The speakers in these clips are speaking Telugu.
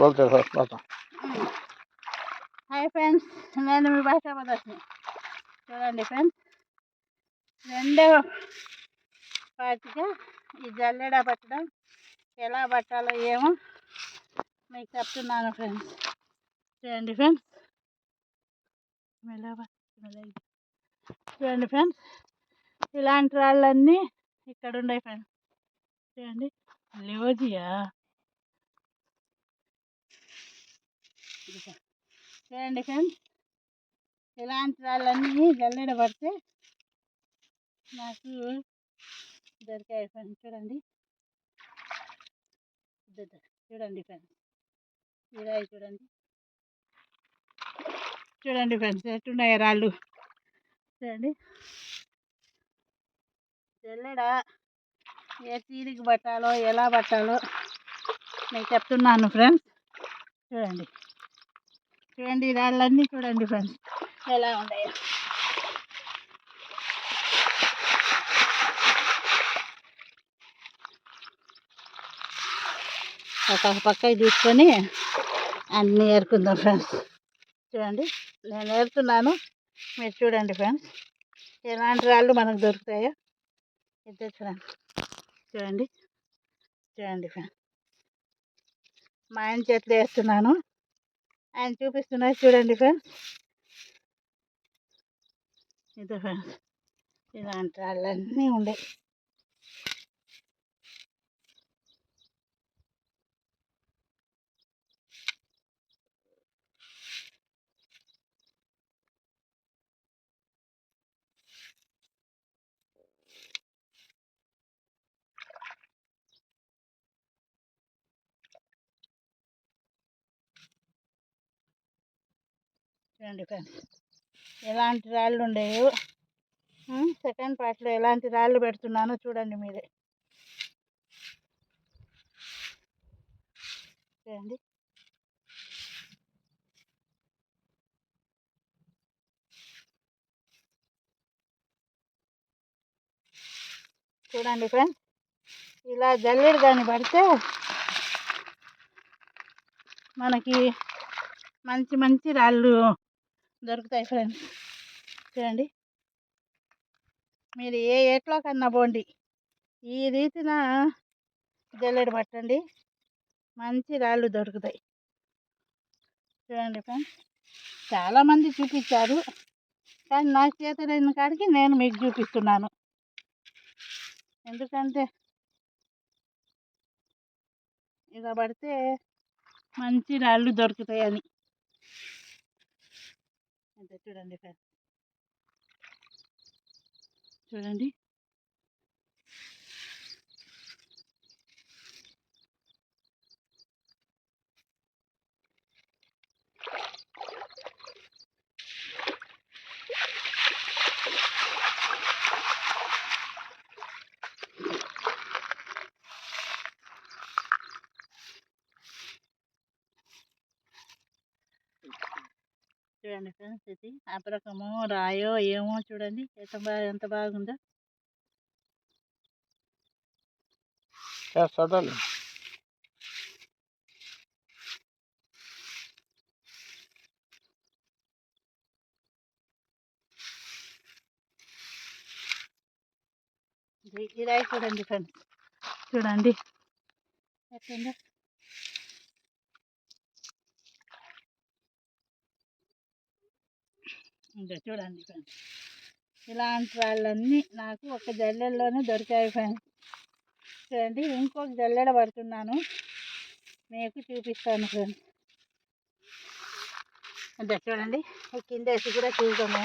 बोलते हो హాయ్ ఫ్రెండ్స్, నేను మీ భాష పదర్శిని. చూడండి ఫ్రెండ్స్, రెండవ పార్టీగా ఈ జల్లెడ పట్టడం ఎలా పట్టాలో ఏమో మీకు చెప్తున్నాను ఫ్రెండ్స్. చూడండి ఫ్రెండ్స్, చూడండి ఫ్రెండ్స్, ఇలాంటి రాళ్ళన్నీ ఇక్కడ ఉన్నాయి ఫ్రెండ్స్. చూడండి, లివోజియా. చూడండి ఫ్రెండ్స్, ఇలాంటి రాళ్ళన్నీ జల్లెడ పడితే నాకు దొరికాయి ఫ్రెండ్స్. చూడండి చూడండి ఫ్రెండ్స్, ఇరాయి చూడండి. చూడండి ఫ్రెండ్స్, ఎట్టున్నాయి రాళ్ళు. చూడండి, జల్లెడ ఏ తీరికి పట్టాలో ఎలా పట్టాలో నేను చెప్తున్నాను ఫ్రెండ్స్. చూడండి చూడండి, ఈ రాళ్ళన్నీ చూడండి ఫ్రెండ్స్ ఎలా ఉన్నాయో. ఒక పక్కకి తీసుకొని అన్నీ ఏరుకుందాం ఫ్రెండ్స్. చూడండి, నేను ఏరుతున్నాను, మీరు చూడండి ఫ్రెండ్స్ ఎలాంటి రాళ్ళు మనకు దొరుకుతాయో. ఇద్దరు ఫ్రెండ్స్ చూడండి. చూడండి ఫ్రెండ్స్, మా ఆయన చేతిలో వేస్తున్నాను, ఆయన చూపిస్తున్నారు. చూడండి ఫ్రెండ్స్, ఇద్దరు ఫ్రెండ్స్ ఇలాంటి రాళ్ళన్నీ ఉండే. చూడండి ఫ్రెండ్స్, ఎలాంటి రాళ్ళు ఉండేవి. సెకండ్ పార్ట్లో ఎలాంటి రాళ్ళు పెడుతున్నానో చూడండి మీరే. చూడండి, చూడండి ఫ్రెండ్స్, ఇలా జల్లెడ దాన్ని పడితే మనకి మంచి మంచి రాళ్ళు దొరుకుతాయి ఫ్రెండ్స్. చూడండి, మీరు ఏ ఏట్లో కన్నా పోండి, ఈ రీతిన జల్లెడ పట్టండి, మంచి రాళ్ళు దొరుకుతాయి. చూడండి ఫ్రెండ్స్, చాలామంది చూపించారు, కానీ నాకు చేతనైన కాడికి నేను మీకు చూపిస్తున్నాను. ఎందుకంటే ఇలా పడితే మంచి రాళ్ళు దొరుకుతాయని. అంతే. చూడండి ఫ్రెండ్స్, చూడండి చూడండి ఫ్రెండ్స్, ఇది అపరకమో రాయో ఏమో చూడండి ఎంత బాగుందో. चलो ఈ రాయి చూడండి ఫ్రెండ్స్, చూడండి ఎట్లుందో. ఇంకా చూడండి ఫ్రెండ్స్, ఇలాంటి వాళ్ళన్నీ నాకు ఒక జల్లెడలోనే దొరికాయి ఫ్రెండ్స్. చూడండి, ఇంకొక జల్లెడ పడుతున్నాను, మీకు చూపిస్తాను ఫ్రెండ్స్. అంతే. చూడండి, కింద వేసి కూడా చూద్దాము.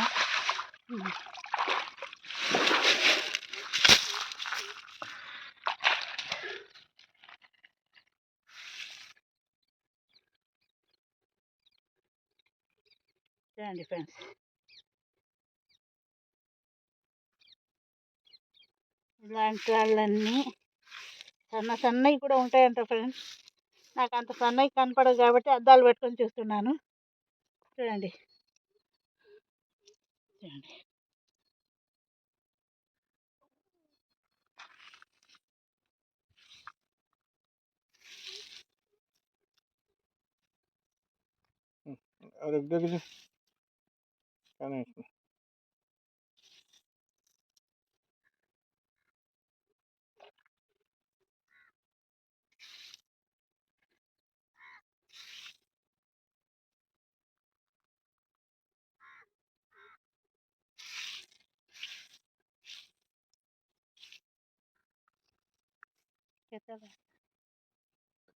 చూడండి ఫ్రెండ్స్, ఇలాంటి వాళ్ళన్నీ సన్నవి కూడా ఉంటాయంట ఫ్రెండ్స్. నాకు అంత సన్నవి కనపడదు కాబట్టి అద్దాలు పెట్టుకొని చూస్తున్నాను. చూడండి చూడండి దగ్గరికి కానీ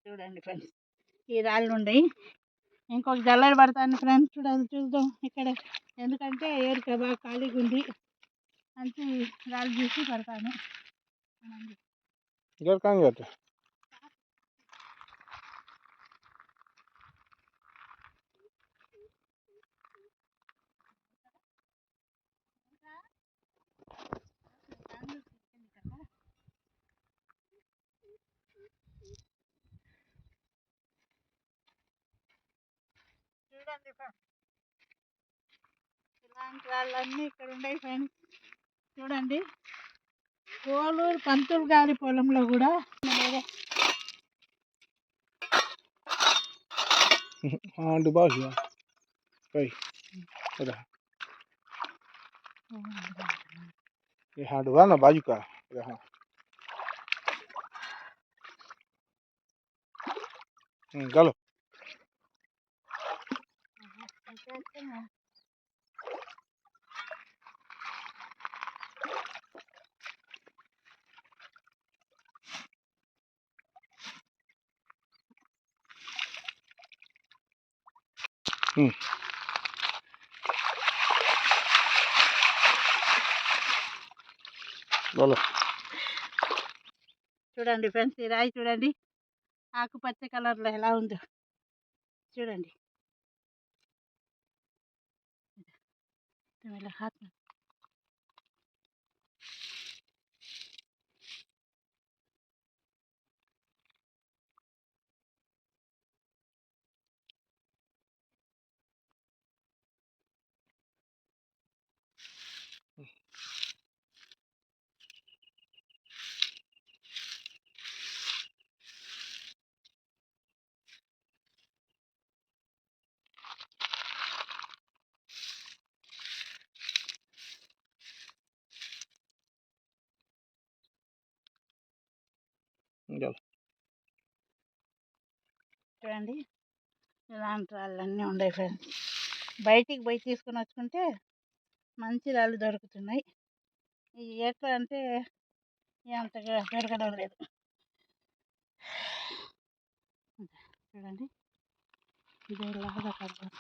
చూడండి ఫ్రెండ్స్, ఈ రాళ్ళు ఉన్నాయి. ఇంకొక జల్లెడ పడతాను ఫ్రెండ్స్, చూడాలి చూద్దాం ఇక్కడ, ఎందుకంటే ఏరిక బాగా ఖాళీగా ఉంది. మంచి రాళ్ళు చూసి పడతాను. చూడండి ఫ్రెండ్స్, ఇలాంటి రాళ్ళన్నీ ఇక్కడ ఉన్నాయి ఫ్రెండ్స్. చూడండి, కోలూరు పంతులు గారి పొలంలో కూడా हाडवा ना बाजू का रहा चलो చూడండి ఫ్రెండ్స్, ఈ రాయి చూడండి ఆకుపచ్చ కలర్లో ఎలా ఉందో చూడండి. చూడండి, ఇలాంటి రాళ్ళన్నీ ఉన్నాయి ఫ్రెండ్స్. బయటికి పోయి తీసుకొని వచ్చుకుంటే మంచి రాళ్ళు దొరుకుతున్నాయి. ఎట్లా అంటే అంతగా దొరకడం లేదు. చూడండి, ఇదే లాగా కలర్.